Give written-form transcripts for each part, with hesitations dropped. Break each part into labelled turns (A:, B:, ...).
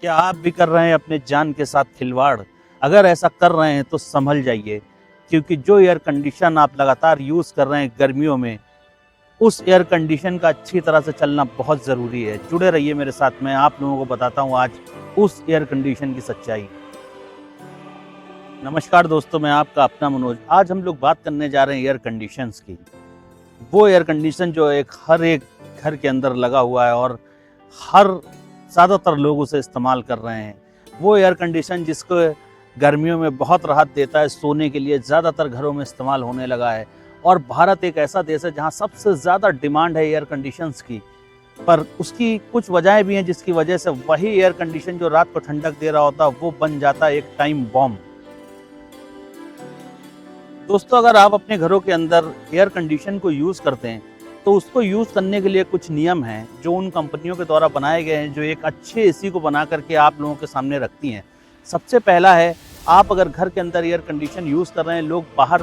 A: क्या आप भी कर रहे हैं अपने जान के साथ खिलवाड़? अगर ऐसा कर रहे हैं तो संभल जाइए, क्योंकि जो एयर कंडीशन आप लगातार यूज़ कर रहे हैं गर्मियों में, उस एयर कंडीशन का अच्छी तरह से चलना बहुत ज़रूरी है। जुड़े रहिए मेरे साथ, मैं आप लोगों को बताता हूँ आज उस एयर कंडीशन की सच्चाई। नमस्कार दोस्तों, मैं आपका अपना मनोज। आज हम लोग बात करने जा रहे हैं एयर कंडीशंस की। वो एयर कंडीशन जो हर एक घर के अंदर लगा हुआ है और हर ज़्यादातर लोग उसे इस्तेमाल कर रहे हैं। वो एयर कंडीशन जिसको गर्मियों में बहुत राहत देता है, सोने के लिए ज़्यादातर घरों में इस्तेमाल होने लगा है। और भारत एक ऐसा देश है जहाँ सबसे ज़्यादा डिमांड है एयर कंडीशंस की। पर उसकी कुछ वजहें भी हैं जिसकी वजह से वही एयर कंडीशन जो रात को ठंडक दे रहा होता है वो बन जाता है एक टाइम बॉम्ब। दोस्तों, अगर आप अपने घरों के अंदर एयर कंडीशन को यूज़ करते हैं तो उसको यूज़ करने के लिए कुछ नियम हैं जो उन कंपनियों के द्वारा बनाए गए हैं, जो एक अच्छे एसी को बना करके आप लोगों के सामने रखती हैं। सबसे पहला है, आप अगर घर के अंदर एयर कंडीशन यूज़ कर रहे हैं, लोग बाहर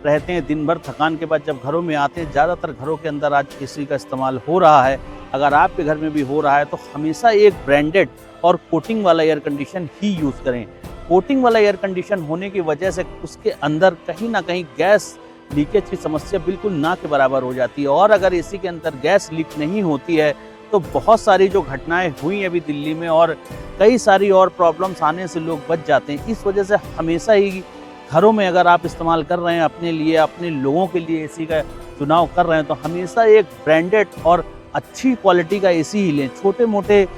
A: रहते हैं दिन भर थकान के बाद, जब घरों में आते हैं, ज़्यादातर घरों के अंदर आज एसी का इस्तेमाल हो रहा है। अगर आपके घर में भी हो रहा है तो हमेशा एक ब्रांडेड और कोटिंग वाला एयर कंडीशन ही यूज़ करें। कोटिंग वाला एयर कंडीशन होने की वजह से उसके अंदर कहीं ना कहीं गैस लीकेज की समस्या बिल्कुल ना के बराबर हो जाती है। और अगर एसी के अंदर गैस लीक नहीं होती है तो बहुत सारी जो घटनाएं हुई हैं अभी दिल्ली में, और कई सारी और प्रॉब्लम्स आने से लोग बच जाते हैं। इस वजह से हमेशा ही घरों में अगर आप इस्तेमाल कर रहे हैं अपने लिए, अपने लोगों के लिए एसी का चुनाव कर रहे हैं, तो हमेशा एक ब्रांडेड और अच्छी क्वालिटी का एसी ही लें। छोटे मोटे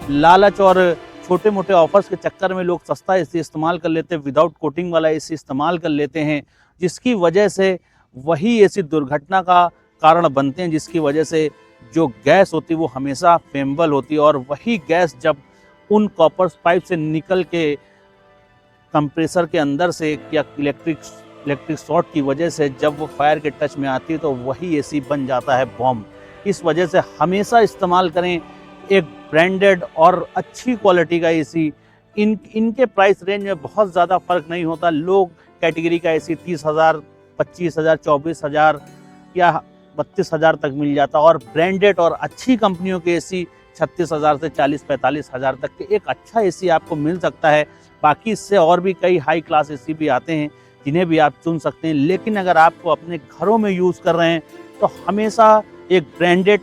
A: लालच और छोटे मोटे ऑफर्स के चक्कर में लोग सस्ता एसी इस्तेमाल कर लेते हैं, विदाउट कोटिंग वाला एसी इस्तेमाल कर लेते हैं, जिसकी वजह से वही एसी दुर्घटना का कारण बनते हैं, जिसकी वजह से जो गैस होती है वो हमेशा फ्लेमेबल होती है। और वही गैस जब उन पाइप से निकल के कंप्रेसर के अंदर से या इलेक्ट्रिक शॉर्ट की वजह से जब वो फायर के टच में आती है तो वही एसी बन जाता है बॉम्ब। इस वजह से हमेशा इस्तेमाल करें एक ब्रांडेड और अच्छी क्वालिटी का एसी। इनके प्राइस रेंज में बहुत ज़्यादा फ़र्क नहीं होता। लोग कैटेगरी का एसी 30,000, 25,000, 24,000 या 32,000 तक मिल जाता, और ब्रांडेड और अच्छी कंपनियों के एसी 36,000 से 40-45,000 तक के एक अच्छा एसी आपको मिल सकता है। बाकी इससे और भी कई हाई क्लास एसी भी आते हैं जिन्हें भी आप चुन सकते हैं। लेकिन अगर आपको अपने घरों में यूज़ कर रहे हैं तो हमेशा एक ब्रांडेड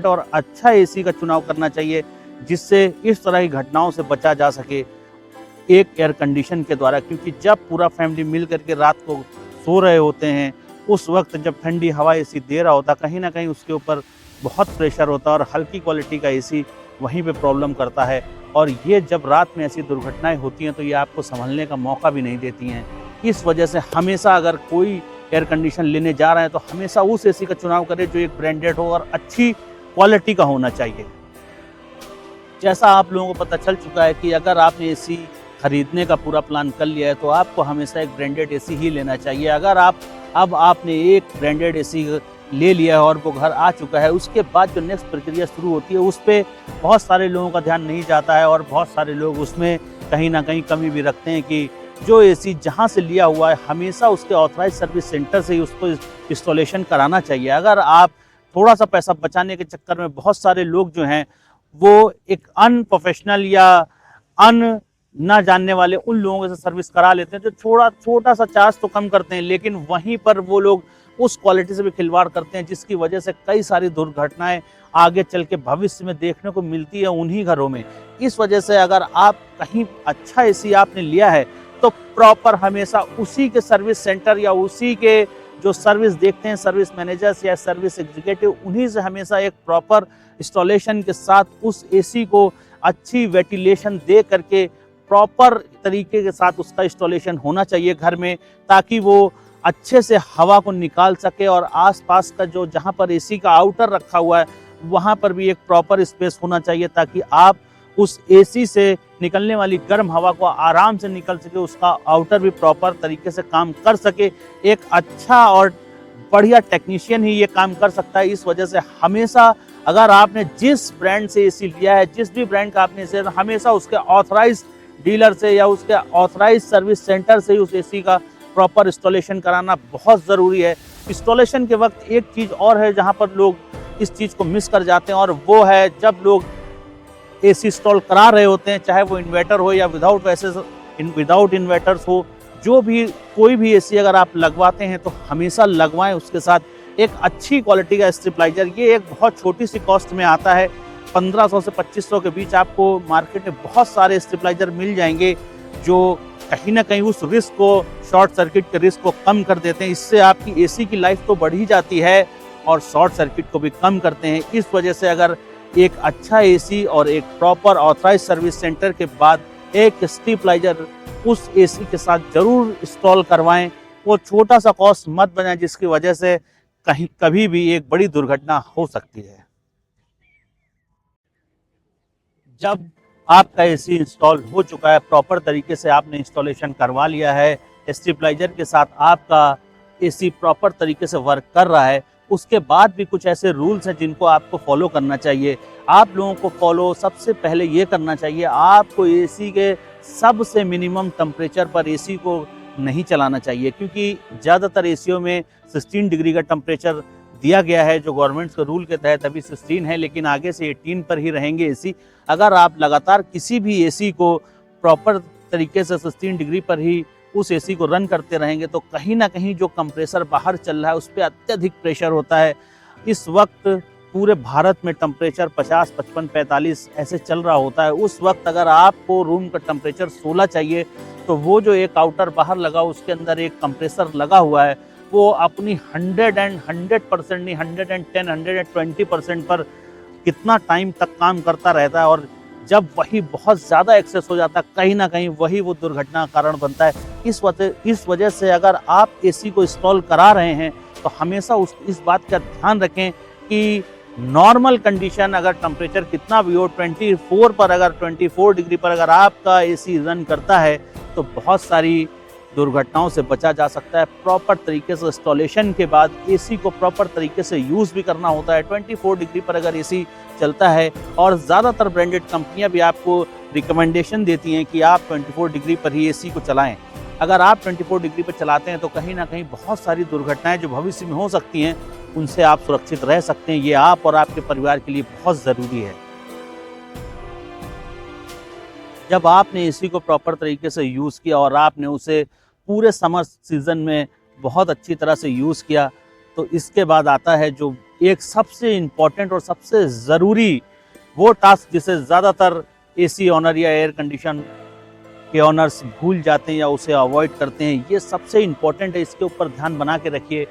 A: और अच्छा एसी का चुनाव करना चाहिए, जिससे इस तरह की घटनाओं से बचा जा सके एक एयर कंडीशन के द्वारा। क्योंकि जब पूरा फैमिली मिल करके रात को सो रहे होते हैं, उस वक्त जब ठंडी हवा एसी दे रहा होता, कहीं ना कहीं उसके ऊपर बहुत प्रेशर होता है और हल्की क्वालिटी का एसी वहीं पे प्रॉब्लम करता है। और ये जब रात में ऐसी दुर्घटनाएं होती हैं तो ये आपको संभलने का मौका भी नहीं देती हैं। इस वजह से हमेशा अगर कोई एयर कंडीशन लेने जा रहे हैं तो हमेशा उस एसी का चुनाव करें जो एक ब्रांडेड हो और अच्छी क्वालिटी का होना चाहिए। जैसा आप लोगों को पता चल चुका है कि अगर आपने एसी खरीदने का पूरा प्लान कर लिया है तो आपको हमेशा एक ब्रांडेड एसी ही लेना चाहिए। अगर आपने एक ब्रांडेड एसी ले लिया है और वो घर आ चुका है, उसके बाद जो नेक्स्ट प्रक्रिया शुरू होती है उस पर बहुत सारे लोगों का ध्यान नहीं जाता है, और बहुत सारे लोग उसमें कहीं ना कहीं कमी भी रखते हैं कि जो एसी जहां से लिया हुआ है हमेशा उसके ऑथराइज सर्विस सेंटर से ही उसको इंस्टॉलेशन कराना चाहिए। अगर आप थोड़ा सा पैसा बचाने के चक्कर में, बहुत सारे लोग जो हैं वो एक अनप्रोफेशनल या ना जानने वाले उन लोगों से सर्विस करा लेते हैं जो छोटा सा चार्ज तो कम करते हैं, लेकिन वहीं पर वो लोग उस क्वालिटी से भी खिलवाड़ करते हैं, जिसकी वजह से कई सारी दुर्घटनाएं आगे चल के भविष्य में देखने को मिलती है उन्हीं घरों में। इस वजह से अगर आप कहीं अच्छा एसी आपने लिया है तो प्रॉपर हमेशा उसी के सर्विस सेंटर या उसी के जो सर्विस देखते हैं सर्विस मैनेजर्स या सर्विस एग्जीक्यूटिव, उन्हीं से हमेशा एक प्रॉपर इंस्टॉलेशन के साथ उस एसी को अच्छी वेंटिलेशन दे करके प्रॉपर तरीके के साथ उसका इंस्टॉलेशन होना चाहिए घर में, ताकि वो अच्छे से हवा को निकाल सके। और आसपास का जो जहाँ पर एसी का आउटर रखा हुआ है वहाँ पर भी एक प्रॉपर स्पेस होना चाहिए, ताकि आप उस एसी से निकलने वाली गर्म हवा को आराम से निकल सके, उसका आउटर भी प्रॉपर तरीके से काम कर सके। एक अच्छा और बढ़िया टेक्नीशियन ही ये काम कर सकता है। इस वजह से हमेशा अगर आपने जिस ब्रांड से एसी लिया है, जिस भी ब्रांड का आपने एसी, हमेशा उसके ऑथराइज डीलर से या उसके ऑथराइज सर्विस सेंटर से ही उस एसी का प्रॉपर इंस्टॉलेशन कराना बहुत ज़रूरी है। इंस्टॉलेशन के वक्त एक चीज़ और है जहाँ पर लोग इस चीज़ को मिस कर जाते हैं, और वो है जब लोग एसी इंस्टॉल करा रहे होते हैं, चाहे वो इन्वर्टर हो या विदाउट इन्वर्टर्स हो, जो भी कोई भी एसी अगर आप लगवाते हैं तो हमेशा लगवाएं उसके साथ एक अच्छी क्वालिटी का स्टेबलाइजर। ये एक बहुत छोटी सी कॉस्ट में आता है, 1500 से 2500 के बीच आपको मार्केट में बहुत सारे स्टेबलाइजर मिल जाएंगे जो कहीं ना कहीं उस रिस्क को, शॉर्ट सर्किट के रिस्क को कम कर देते हैं। इससे आपकी एसी की लाइफ तो बढ़ ही जाती है और शॉर्ट सर्किट को भी कम करते हैं। इस वजह से अगर एक अच्छा एसी और एक प्रॉपर ऑथराइज सर्विस सेंटर के बाद एक स्टेबलाइजर उस एसी के साथ जरूर इंस्टॉल करवाएं। वो छोटा सा कॉस्ट मत बनाएं जिसकी वजह से कहीं कभी भी एक बड़ी दुर्घटना हो सकती है। जब आपका एसी इंस्टॉल हो चुका है, प्रॉपर तरीके से आपने इंस्टॉलेशन करवा लिया है, स्टेबलाइजर के साथ आपका एसी प्रॉपर तरीके से वर्क कर रहा है, उसके बाद भी कुछ ऐसे रूल्स हैं जिनको आपको फॉलो करना चाहिए। आप लोगों को फॉलो सबसे पहले ये करना चाहिए, आपको एसी के सबसे मिनिमम टेम्परेचर पर एसी को नहीं चलाना चाहिए, क्योंकि ज़्यादातर एसीओं में 16 डिग्री का टेम्परेचर दिया गया है जो गवर्नमेंट के रूल के तहत अभी 16 है, लेकिन आगे से 18 पर ही रहेंगे एसी। अगर आप लगातार किसी भी एसी को प्रॉपर तरीके से 16 डिग्री पर ही उस एसी को रन करते रहेंगे तो कहीं ना कहीं जो कंप्रेसर बाहर चल रहा है उस पर अत्यधिक प्रेशर होता है। इस वक्त पूरे भारत में टेम्परेचर 50, 55, 45 ऐसे चल रहा होता है। उस वक्त अगर आपको रूम का टेम्परेचर 16 चाहिए तो वो जो एक आउटर बाहर लगा उसके अंदर एक कंप्रेसर लगा हुआ है, वो अपनी 100% नहीं 110, 120% पर कितना टाइम तक काम करता रहता है, और जब वही बहुत ज़्यादा एक्सेस हो जाता है कहीं ना कहीं वही वो दुर्घटना का कारण बनता है। इस वजह से अगर आप एसी को इंस्टॉल करा रहे हैं तो हमेशा इस बात का ध्यान रखें कि नॉर्मल कंडीशन अगर टेम्परेचर कितना भी हो, 24 पर अगर 24 डिग्री पर अगर आपका एसी रन करता है तो बहुत सारी दुर्घटनाओं से बचा जा सकता है। प्रॉपर तरीके से इंस्टॉलेशन के बाद एसी को प्रॉपर तरीके से यूज़ भी करना होता है। 24 डिग्री पर अगर एसी चलता है, और ज़्यादातर ब्रांडेड कंपनियां भी आपको रिकमेंडेशन देती हैं कि आप 24 डिग्री पर ही एसी को चलाएं। अगर आप 24 डिग्री पर चलाते हैं तो कहीं ना कहीं बहुत सारी दुर्घटनाएं जो भविष्य में हो सकती हैं उनसे आप सुरक्षित रह सकते हैं। ये आप और आपके परिवार के लिए बहुत ज़रूरी है। जब आपने एसी को प्रॉपर तरीके से यूज़ किया और आपने उसे पूरे समर सीज़न में बहुत अच्छी तरह से यूज़ किया, तो इसके बाद आता है जो एक सबसे इम्पॉर्टेंट और सबसे ज़रूरी वो टास्क जिसे ज़्यादातर एसी ऑनर या एयर कंडीशन के ऑनर्स भूल जाते हैं या उसे अवॉइड करते हैं। ये सबसे इम्पॉर्टेंट है, इसके ऊपर ध्यान बना के रखिए,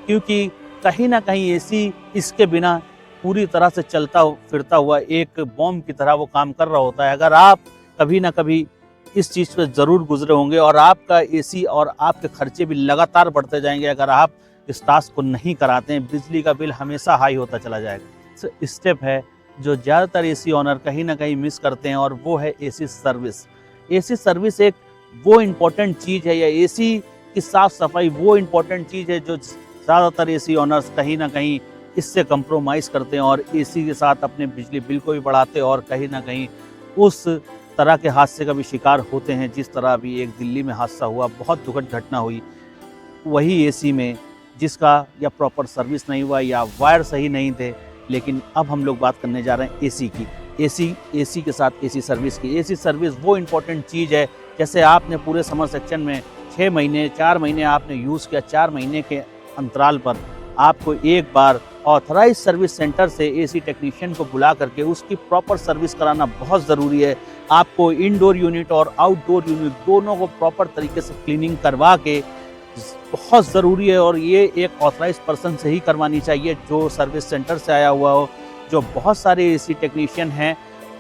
A: क्योंकि कहीं ना कहीं एसी इसके बिना पूरी तरह से चलता फिरता हुआ एक बॉम्ब की तरह वो काम कर रहा होता है। अगर आप कभी ना कभी इस चीज़ पे ज़रूर गुजरे होंगे और आपका एसी और आपके खर्चे भी लगातार बढ़ते जाएंगे अगर आप इस टास्क को नहीं कराते हैं। बिजली का बिल हमेशा हाई होता चला जाएगा। स्टेप है जो ज़्यादातर एसी ऑनर कहीं ना कहीं मिस करते हैं, और वो है एसी सर्विस। एसी सर्विस एक वो इम्पोर्टेंट चीज़ है, या एसी की साफ़ सफाई वो इम्पोर्टेंट चीज़ है जो ज़्यादातर एसी ऑनर्स कहीं ना कहीं इससे कंप्रोमाइज़ करते हैं और एसी के साथ अपने बिजली बिल को भी बढ़ाते हैं, और कहीं ना कहीं उस तरह के हादसे का भी शिकार होते हैं जिस तरह अभी एक दिल्ली में हादसा हुआ, बहुत दुखद घटना हुई वही एसी में, जिसका या प्रॉपर सर्विस नहीं हुआ या वायर सही नहीं थे। लेकिन अब हम लोग बात करने जा रहे हैं एसी की। एसी के साथ एसी सर्विस की। एसी सर्विस वो इम्पोर्टेंट चीज़ है, जैसे आपने पूरे समर सेक्शन में 6 महीने 4 महीने आपने यूज़ किया, 4 महीने के अंतराल पर आपको एक बार ऑथराइज सर्विस सेंटर से एसी टेक्नीशियन को बुला करके उसकी प्रॉपर सर्विस कराना बहुत ज़रूरी है। आपको इंडोर यूनिट और आउटडोर यूनिट दोनों को प्रॉपर तरीके से क्लीनिंग करवा के बहुत ज़रूरी है, और ये एक ऑथराइज पर्सन से ही करवानी चाहिए जो सर्विस सेंटर से आया हुआ हो। जो बहुत सारे एसी टेक्नीशियन हैं,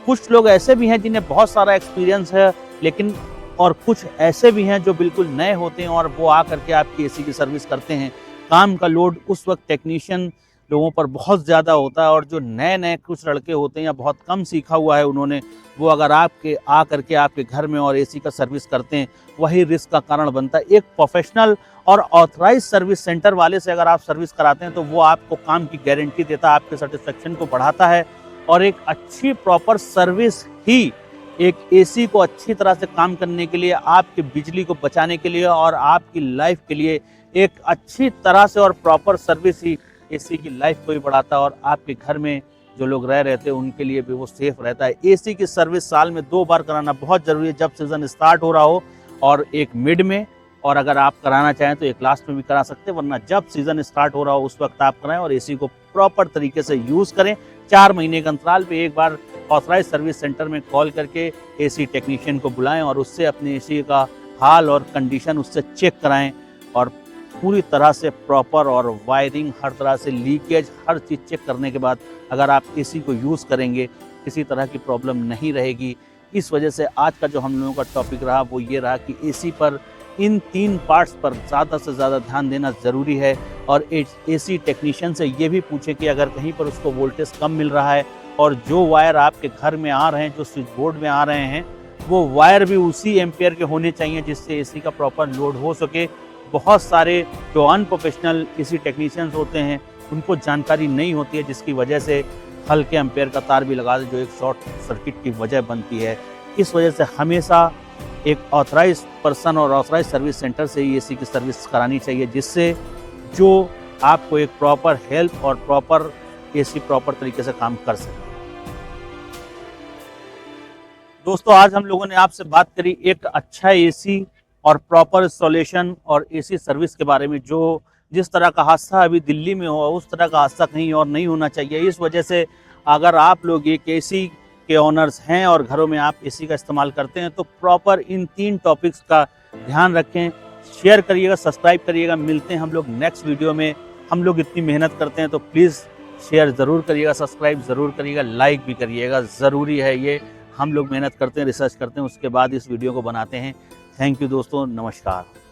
A: कुछ लोग ऐसे भी हैं जिन्हें बहुत सारा एक्सपीरियंस है, लेकिन और कुछ ऐसे भी हैं जो बिल्कुल नए होते हैं और वो आकर के आपकी एसी की सर्विस करते हैं। काम का लोड उस वक्त टेक्नीशियन लोगों पर बहुत ज़्यादा होता है, और जो नए नए कुछ लड़के होते हैं या बहुत कम सीखा हुआ है उन्होंने, वो अगर आपके आ करके आपके घर में और एसी का सर्विस करते हैं, वही रिस्क का कारण बनता है। एक प्रोफेशनल और ऑथराइज सर्विस सेंटर वाले से अगर आप सर्विस कराते हैं तो वो आपको काम की गारंटी देता है, आपके सेटिस्फेक्शन को बढ़ाता है, और एक अच्छी प्रॉपर सर्विस ही एक एसी को अच्छी तरह से काम करने के लिए, आपकी बिजली को बचाने के लिए और आपकी लाइफ के लिए एक अच्छी तरह से और प्रॉपर सर्विस ही एसी की लाइफ को भी बढ़ाता है और आपके घर में जो लोग रह रहे थे उनके लिए भी वो सेफ रहता है। एसी की सर्विस साल में 2 बार कराना बहुत ज़रूरी है, जब सीज़न स्टार्ट हो रहा हो और एक मिड में, और अगर आप कराना चाहें तो एक लास्ट में भी करा सकते हैं, वरना जब सीज़न स्टार्ट हो रहा हो उस वक्त आप कराएं और एसी को प्रॉपर तरीके से यूज़ करें। 4 महीने के अंतराल पे एक बार ऑथराइज सर्विस सेंटर में कॉल करके एसी टेक्नीशियन को बुलाएं और उससे अपने एसी का हाल और कंडीशन उससे चेक कराएं और पूरी तरह से प्रॉपर, और वायरिंग हर तरह से, लीकेज हर चीज़ चेक करने के बाद अगर आप एसी को यूज़ करेंगे किसी तरह की प्रॉब्लम नहीं रहेगी। इस वजह से आज का जो हम लोगों का टॉपिक रहा वो ये रहा कि एसी पर इन 3 पार्ट्स पर ज़्यादा से ज़्यादा ध्यान देना ज़रूरी है। और एसी टेक्नीशियन से ये भी पूछें कि अगर कहीं पर उसको वोल्टेज कम मिल रहा है और जो वायर आपके घर में आ रहे हैं, जो स्विच बोर्ड में आ रहे हैं, वो वायर भी उसी एम्पेयर के होने चाहिए जिससे एसी का प्रॉपर लोड हो सके। बहुत सारे जो अनप्रोफेशनल एसी टेक्नीशियंस होते हैं उनको जानकारी नहीं होती है, जिसकी वजह से हल्के एम्पेयर का तार भी लगा दे जो एक शॉर्ट सर्किट की वजह बनती है। इस वजह से हमेशा एक ऑथराइज पर्सन और ऑथराइज सर्विस सेंटर से ही एसी की सर्विस करानी चाहिए, जिससे जो आपको एक प्रॉपर हेल्प और प्रॉपर एसी प्रॉपर तरीके से काम कर सके। दोस्तों, आज हम लोगों ने आपसे बात करी एक अच्छा एसी और प्रॉपर इंस्टॉलेशन और एसी सर्विस के बारे में। जो जिस तरह का हादसा अभी दिल्ली में हुआ उस तरह का हादसा कहीं और नहीं होना चाहिए। इस वजह से अगर आप लोग एक एसी के ओनर्स हैं और घरों में आप एसी का इस्तेमाल करते हैं तो प्रॉपर इन 3 टॉपिक्स का ध्यान रखें। शेयर करिएगा, सब्सक्राइब करिएगा। मिलते हैं हम लोग नेक्स्ट वीडियो में। हम लोग इतनी मेहनत करते हैं तो प्लीज़ शेयर ज़रूर करिएगा, सब्सक्राइब ज़रूर करिएगा, लाइक भी करिएगा, ज़रूरी है ये। हम लोग मेहनत करते हैं, रिसर्च करते हैं, उसके बाद इस वीडियो को बनाते हैं। थैंक यू दोस्तों, नमस्कार।